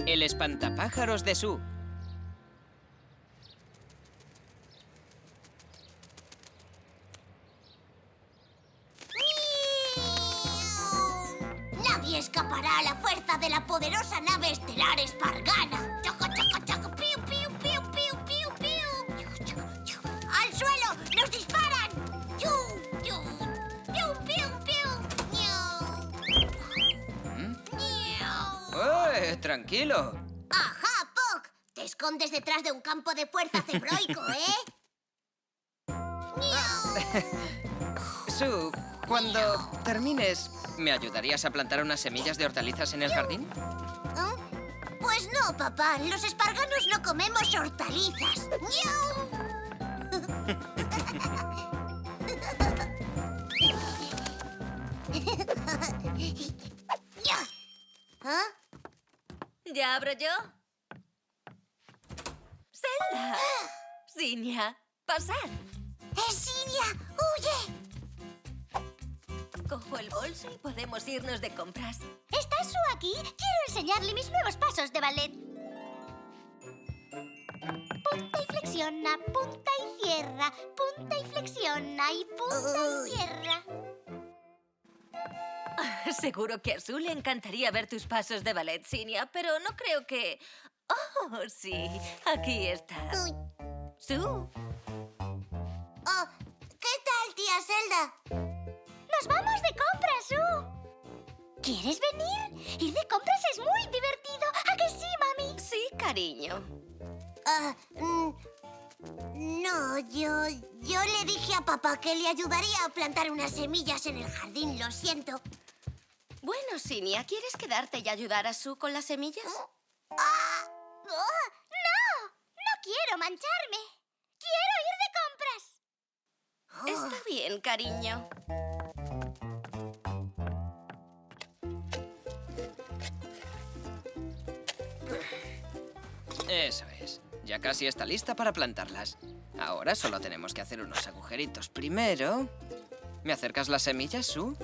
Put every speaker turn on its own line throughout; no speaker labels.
El espantapájaros de Sue.
Nadie escapará a la fuerza de la poderosa nave estelar Espargana. Choco, choco, choco, piu, piu, piu, piu, piu, piu. Choco, choco. ¡Al suelo! ¡Nos disparan! ¡Yu, yu! ¡Piu, piu, piu! ¡Miau! ¡Miau!
Tranquilo.
¡Ajá, Puck! Te escondes detrás de un campo de fuerza cebroico, ¿eh? ¡Miau!
Sue, cuando termines, ¿me ayudarías a plantar unas semillas de hortalizas en el jardín?
Pues no, papá. Los esparganos no comemos hortalizas. ¡Miau! ¿Ah?
¿Ya abro yo? ¡Zelda! Zinnia, pasad.
¡Es Cinia! ¡Huye!
Cojo el bolso y podemos irnos de compras.
¿Está Sue aquí? Quiero enseñarle mis nuevos pasos de ballet. Punta y flexiona, punta y cierra, punta y flexiona y punta y cierra.
Seguro que a Sue le encantaría ver tus pasos de ballet, Zinnia, pero no creo que... ¡Oh, sí! Aquí está.
Uy.
Sue,
Oh, ¿qué tal, tía Zelda? ¡Nos vamos de compras, Sue! ¿Quieres venir? Ir de compras es muy divertido. ¿A que sí, mami?
sí, cariño.
No, yo le dije a papá que le ayudaría a plantar unas semillas en el jardín, lo siento.
Bueno, Zinnia, ¿quieres quedarte y ayudar a Sue con las semillas?
¡Ah! ¡Oh! ¡No! ¡No quiero mancharme! ¡Quiero ir de compras!
Está bien, cariño.
Eso es. Ya casi está lista para plantarlas. Ahora solo tenemos que hacer unos agujeritos primero. ¿Me acercas las semillas, Sue?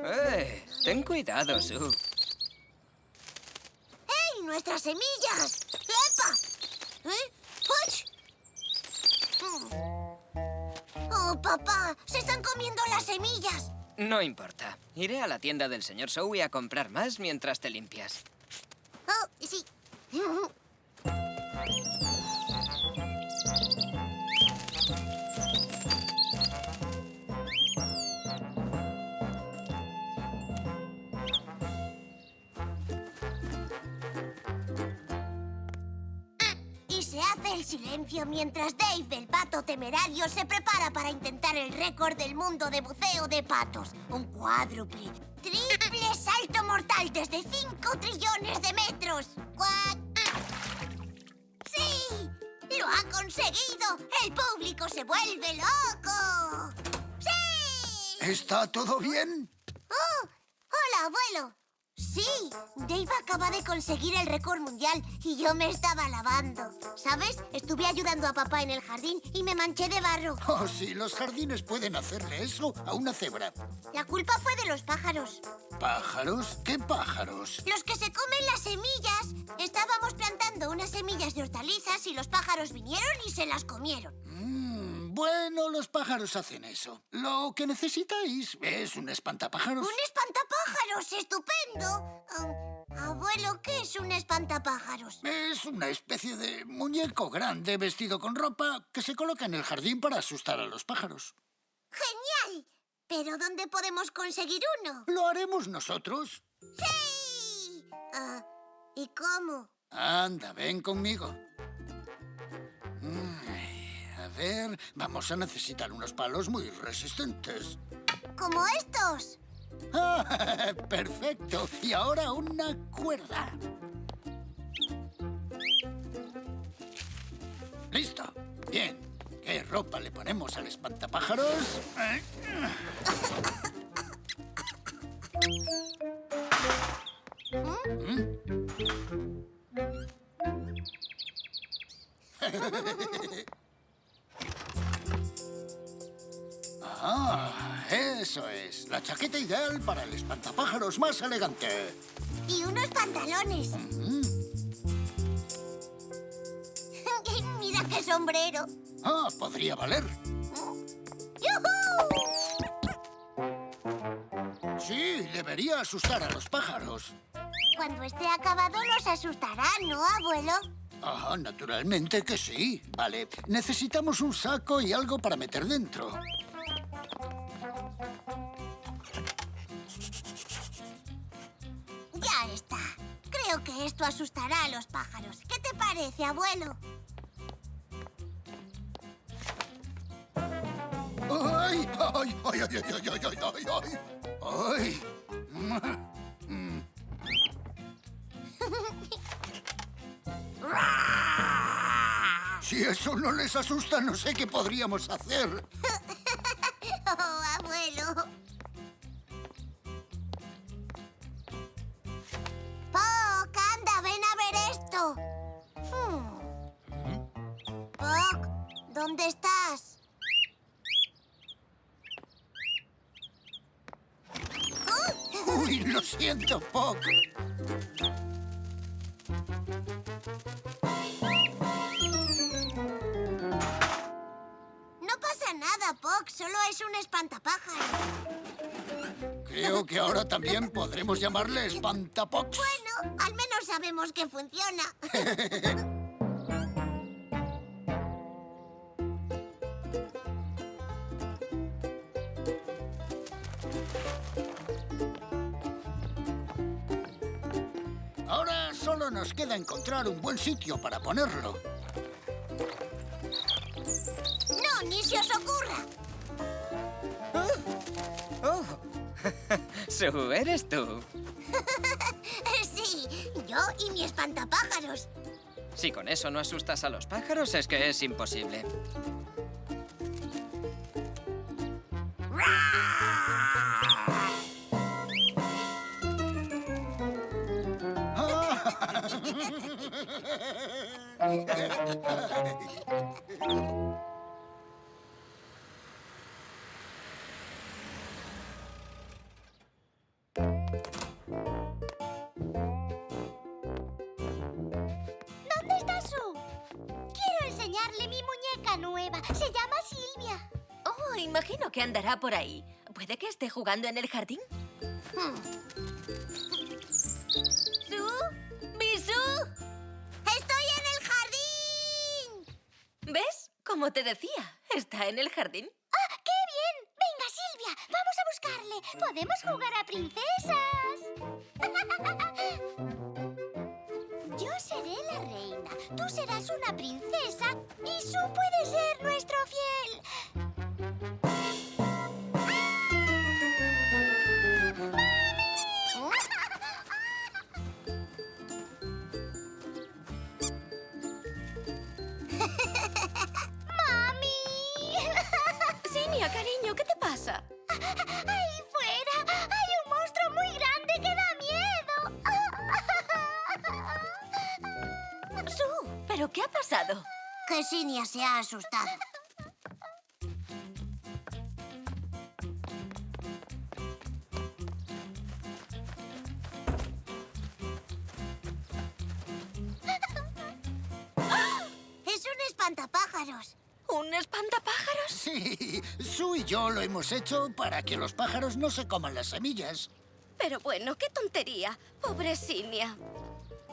¡Ay!
Ten cuidado, Sue.
¡Ey! ¡Nuestras semillas! ¡Epa! ¿Eh? ¡Puch! ¡Oh, papá! ¡Se están comiendo las semillas!
No importa. Iré a la tienda del señor Zowie a comprar más mientras te limpias.
¡Oh, sí! Y se hace el silencio mientras Dave, el pato temerario, se prepara para intentar el récord del mundo de buceo de patos. Un cuádruple, triple salto mortal desde 5 trillones de metros. ¡Cuac! ¡Sí! ¡Lo ha conseguido! ¡El público se vuelve loco! ¡Sí!
¿Está todo bien?
¡Oh! ¡Hola, abuelo! Sí, Dave acaba de conseguir el récord mundial y yo me estaba lavando. ¿Sabes? Estuve ayudando a papá en el jardín y me manché de barro.
Oh, sí, los jardines pueden hacerle eso a una cebra.
La culpa fue de los pájaros.
¿Pájaros? ¿Qué pájaros?
Los que se comen las semillas. Estábamos plantando unas semillas de hortalizas y los pájaros vinieron y se las comieron.
Bueno, los pájaros hacen eso. Lo que necesitáis es un espantapájaros.
¡Un espantapájaros! ¡Estupendo! Abuelo, ¿qué es un espantapájaros?
Es una especie de muñeco grande vestido con ropa que se coloca en el jardín para asustar a los pájaros.
¡Genial! ¿Pero dónde podemos conseguir uno?
Lo haremos nosotros.
¡Sí! ¿Y cómo?
Anda, ven conmigo. A ver, vamos a necesitar unos palos muy resistentes.
¿Como estos?
¡Ah, perfecto! Y ahora una cuerda. ¡Listo! Bien. ¿Qué ropa le ponemos al espantapájaros? Ah, eso es. La chaqueta ideal para el espantapájaros más elegante.
Y unos pantalones. Mira qué sombrero.
Ah, podría valer.
¡Yujú!
Sí, debería asustar a los pájaros.
Cuando esté acabado los asustará, ¿no, abuelo?
Ah, naturalmente que sí. Vale, necesitamos un saco y algo para meter dentro.
Ya está. Creo que esto asustará a los pájaros. ¿Qué te parece, abuelo?
¡Ay! ¡Ay! ¡Ay! ¡Ay! ¡Ay! ¡Ay! ¡Ay! ¡Ay! ¡Ay! Si eso no les asusta, no sé qué podríamos hacer.
Oh, abuelo. Puck, anda, ven a ver esto. Puck, ¿dónde estás?
Uy, lo siento, Puck.
No pasa nada, Puck. Solo es un espantapájaros.
Creo que ahora también podremos llamarle Espantapox.
Bueno, al menos sabemos que funciona.
Ahora solo nos queda encontrar un buen sitio para ponerlo.
No, ni se os ocurra.
¡Oh! Su, eres tú.
Sí, yo y mi espantapájaros.
Si con eso no asustas a los pájaros, es que es imposible.
¿Dónde está Sue? Quiero enseñarle mi muñeca nueva. Se llama Silvia.
Oh, imagino que andará por ahí. ¿Puede que esté jugando en el jardín? ¿Sue? ¿Bisú?
¡Estoy en el jardín!
¿Ves? Como te decía, está en el jardín.
¡Ah, qué bien! Venga, Silvia, vamos a buscarle. Podemos jugar a princesas. Yo seré la reina, tú serás una princesa y Sue puede ser nuestro fiel. ¡Mami!
Sinia, cariño, ¿qué te pasa?
¡Ahí fuera! ¡Hay un monstruo muy grande que da miedo!
Sue, ¿pero qué ha pasado?
Que Sinia se ha asustado. ¡Es un espantapájaros!
¿Un espantapájaros?
Sí, Sue y yo lo hemos hecho para que los pájaros no se coman las semillas.
Pero bueno, qué tontería. Pobre Sinia.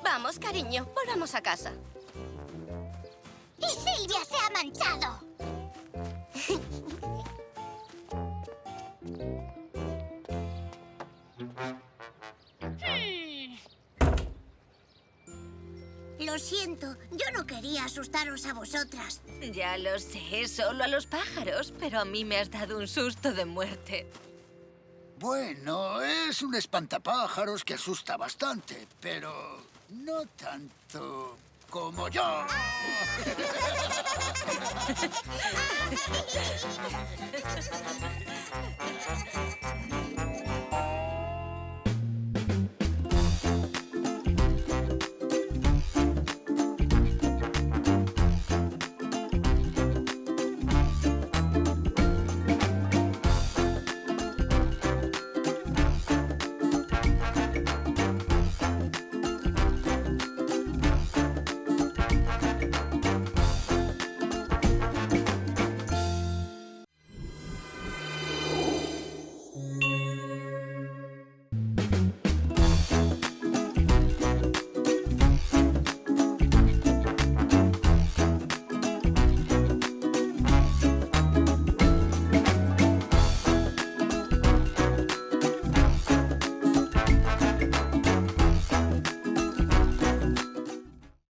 Vamos, cariño, volvamos a casa.
¡Y Silvia se ha manchado! Lo siento, yo no quería asustaros a vosotras.
Ya lo sé, solo a los pájaros, pero a mí me has dado un susto de muerte.
Bueno, es un espantapájaros que asusta bastante, pero no tanto como yo.